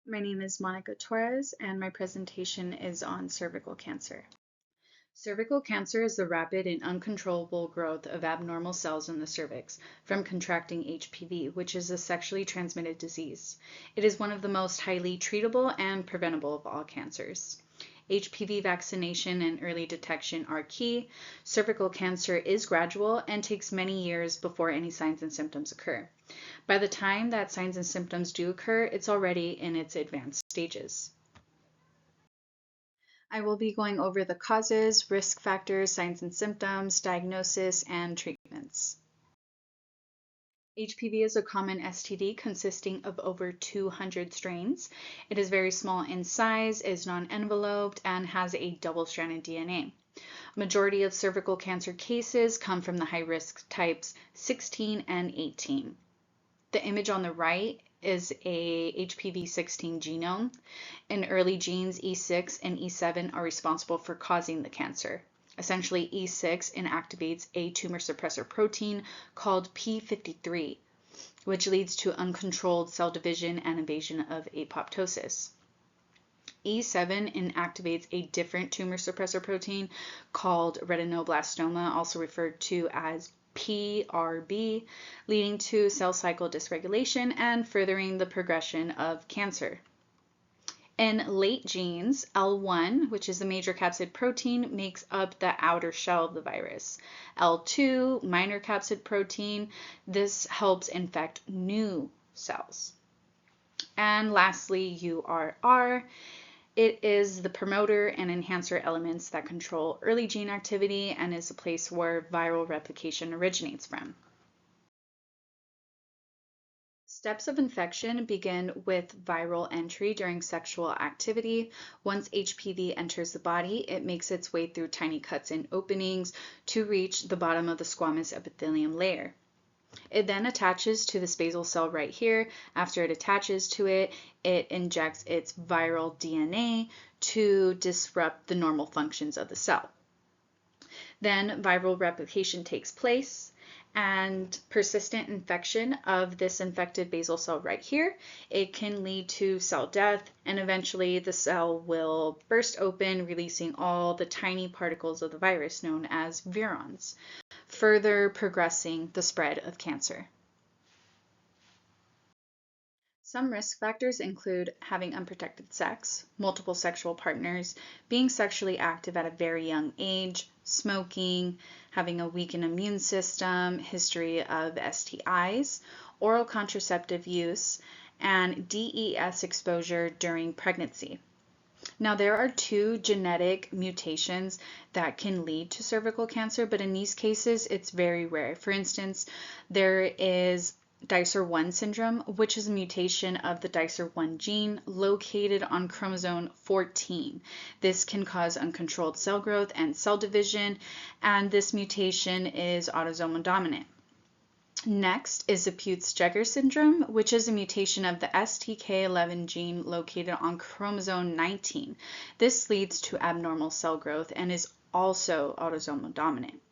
My name is Monica Torres, and my presentation is on cervical cancer. Cervical cancer is the rapid and uncontrollable growth of abnormal cells in the cervix from contracting HPV, which is a sexually transmitted disease. It is one of the most highly treatable and preventable of all cancers. HPV vaccination and early detection are key. Cervical cancer is gradual and takes many years before any signs and symptoms occur. By the time that signs and symptoms do occur, it's already in its advanced stages. I will be going over the causes, risk factors, signs and symptoms, diagnosis, and treatments. HPV is a common STD consisting of over 200 strains. It is very small in size, is non-enveloped, and has a double-stranded DNA. Majority of cervical cancer cases come from the high-risk types 16 and 18. The image on the right is a HPV-16 genome. In early genes, E6 and E7 are responsible for causing the cancer. Essentially, E6 inactivates a tumor suppressor protein called P53, which leads to uncontrolled cell division and invasion of apoptosis. E7 inactivates a different tumor suppressor protein called retinoblastoma, also referred to as PRB, leading to cell cycle dysregulation and furthering the progression of cancer. In late genes, L1, which is the major capsid protein, makes up the outer shell of the virus. L2, minor capsid protein, this helps infect new cells. And lastly, URR. It is the promoter and enhancer elements that control early gene activity and is a place where viral replication originates from. Steps of infection begin with viral entry during sexual activity. Once HPV enters the body, it makes its way through tiny cuts and openings to reach the bottom of the squamous epithelium layer. It then attaches to this basal cell right here. After it attaches to it, it injects its viral DNA to disrupt the normal functions of the cell. Then viral replication takes place, and persistent infection of this infected basal cell right here, it can lead to cell death, and eventually the cell will burst open, releasing all the tiny particles of the virus known as virions, further progressing the spread of cancer. Some risk factors include having unprotected sex, multiple sexual partners, being sexually active at a very young age, smoking, having a weakened immune system, history of STIs, oral contraceptive use, and DES exposure during pregnancy. Now, there are two genetic mutations that can lead to cervical cancer, but in these cases, it's very rare. For instance, there is Dicer-1 syndrome, which is a mutation of the Dicer-1 gene located on chromosome 14. This can cause uncontrolled cell growth and cell division, and this mutation is autosomal dominant. Next is the Peutz-Jeghers syndrome, which is a mutation of the STK11 gene located on chromosome 19. This leads to abnormal cell growth and is also autosomal dominant.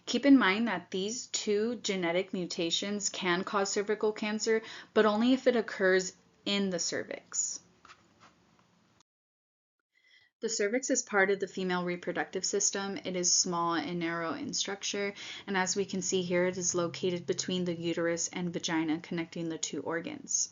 Keep in mind that these two genetic mutations can cause cervical cancer, but only if it occurs in the cervix. The cervix is part of the female reproductive system. It is small and narrow in structure, and as we can see here, it is located between the uterus and vagina, connecting the two organs.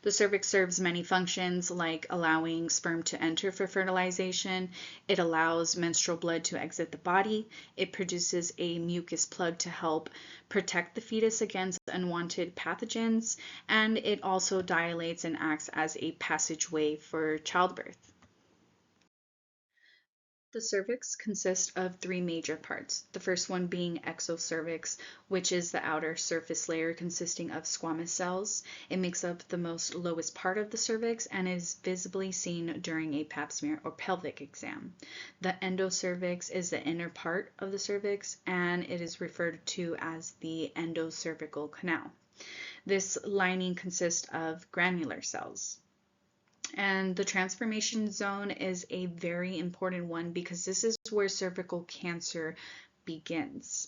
The cervix serves many functions, like allowing sperm to enter for fertilization. It allows menstrual blood to exit the body. It produces a mucus plug to help protect the fetus against unwanted pathogens, and it also dilates and acts as a passageway for childbirth. The cervix consists of three major parts. The first one being exocervix, which is the outer surface layer consisting of squamous cells. It makes up the most lowest part of the cervix and is visibly seen during a pap smear or pelvic exam. The endocervix is the inner part of the cervix, and it is referred to as the endocervical canal. This lining consists of granular cells. And the transformation zone is a very important one because this is where cervical cancer begins.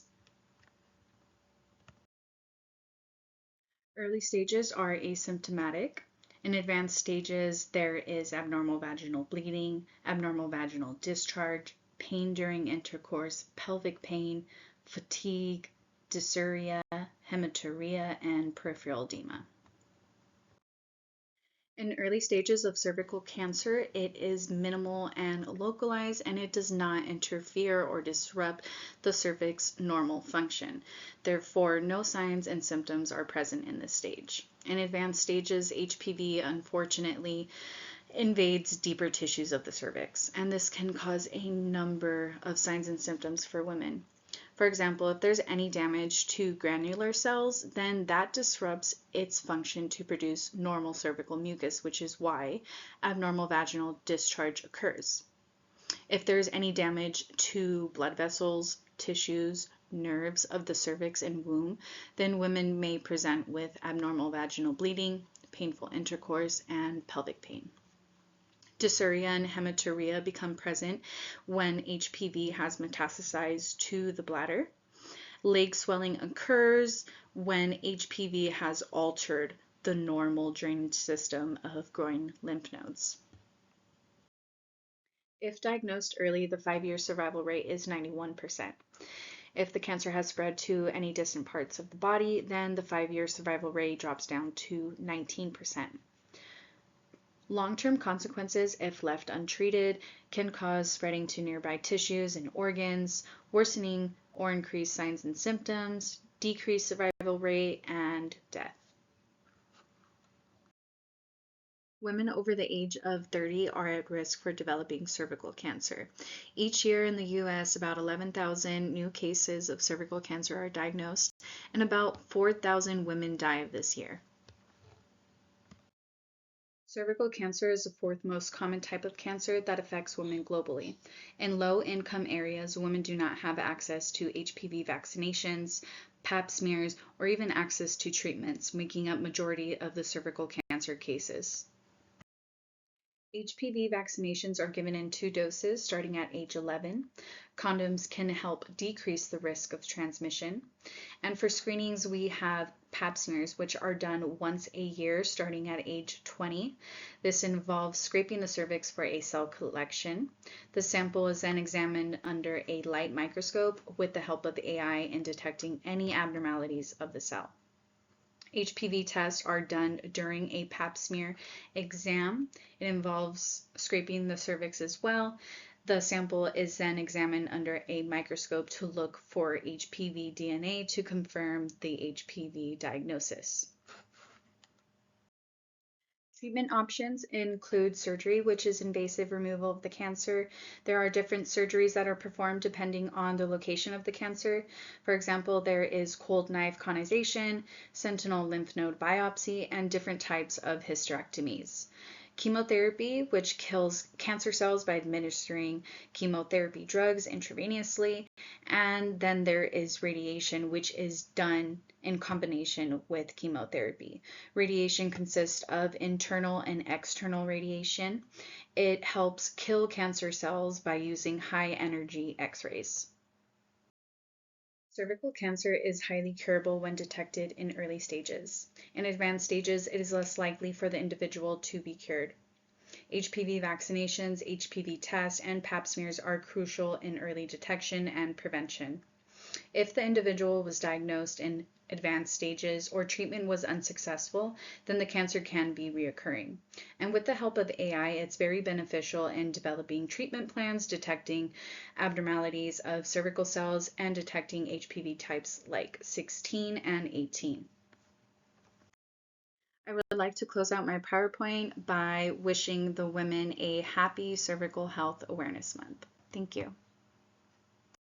Early stages are asymptomatic, In advanced stages, there is abnormal vaginal bleeding, abnormal vaginal discharge, pain during intercourse, pelvic pain, fatigue, dysuria, hematuria, and peripheral edema. In early stages of cervical cancer, it is minimal and localized, and it does not interfere or disrupt the cervix's normal function. Therefore, no signs and symptoms are present in this stage. In advanced stages, HPV unfortunately invades deeper tissues of the cervix, and this can cause a number of signs and symptoms for women. For example, if there's any damage to granular cells, then that disrupts its function to produce normal cervical mucus, which is why abnormal vaginal discharge occurs. If there's any damage to blood vessels, tissues, nerves of the cervix and womb, then women may present with abnormal vaginal bleeding, painful intercourse, and pelvic pain. Dysuria and hematuria become present when HPV has metastasized to the bladder. Leg swelling occurs when HPV has altered the normal drainage system of groin lymph nodes. If diagnosed early, the 5-year survival rate is 91%. If the cancer has spread to any distant parts of the body, then the 5-year survival rate drops down to 19%. Long-term consequences, if left untreated, can cause spreading to nearby tissues and organs, worsening or increased signs and symptoms, decreased survival rate, and death. Women over the age of 30 are at risk for developing cervical cancer. Each year in the US, about 11,000 new cases of cervical cancer are diagnosed, and about 4,000 women die of this year. Cervical cancer is the fourth most common type of cancer that affects women globally. In low-income areas, women do not have access to HPV vaccinations, pap smears, or even access to treatments, making up majority of the cervical cancer cases. HPV vaccinations are given in 2 doses starting at age 11. Condoms can help decrease the risk of transmission. And for screenings, we have pap smears, which are done once a year starting at age 20. This involves scraping the cervix for a cell collection. The sample is then examined under a light microscope with the help of AI in detecting any abnormalities of the cell. HPV tests are done during a pap smear exam. It involves scraping the cervix as well. The sample is then examined under a microscope to look for HPV DNA to confirm the HPV diagnosis. Treatment options include surgery, which is invasive removal of the cancer. There are different surgeries that are performed depending on the location of the cancer. For example, there is cold knife conization, sentinel lymph node biopsy, and different types of hysterectomies. Chemotherapy, which kills cancer cells by administering chemotherapy drugs intravenously, and then there is radiation, which is done in combination with chemotherapy. Radiation consists of internal and external radiation. It helps kill cancer cells by using high energy X-rays. Cervical cancer is highly curable when detected in early stages. In advanced stages, it is less likely for the individual to be cured. HPV vaccinations, HPV tests, and pap smears are crucial in early detection and prevention. If the individual was diagnosed in advanced stages or treatment was unsuccessful, then the cancer can be reoccurring. And with the help of AI, it's very beneficial in developing treatment plans, detecting abnormalities of cervical cells, and detecting HPV types like 16 and 18. I would like to close out my PowerPoint by wishing the women a happy Cervical Health Awareness Month. Thank you.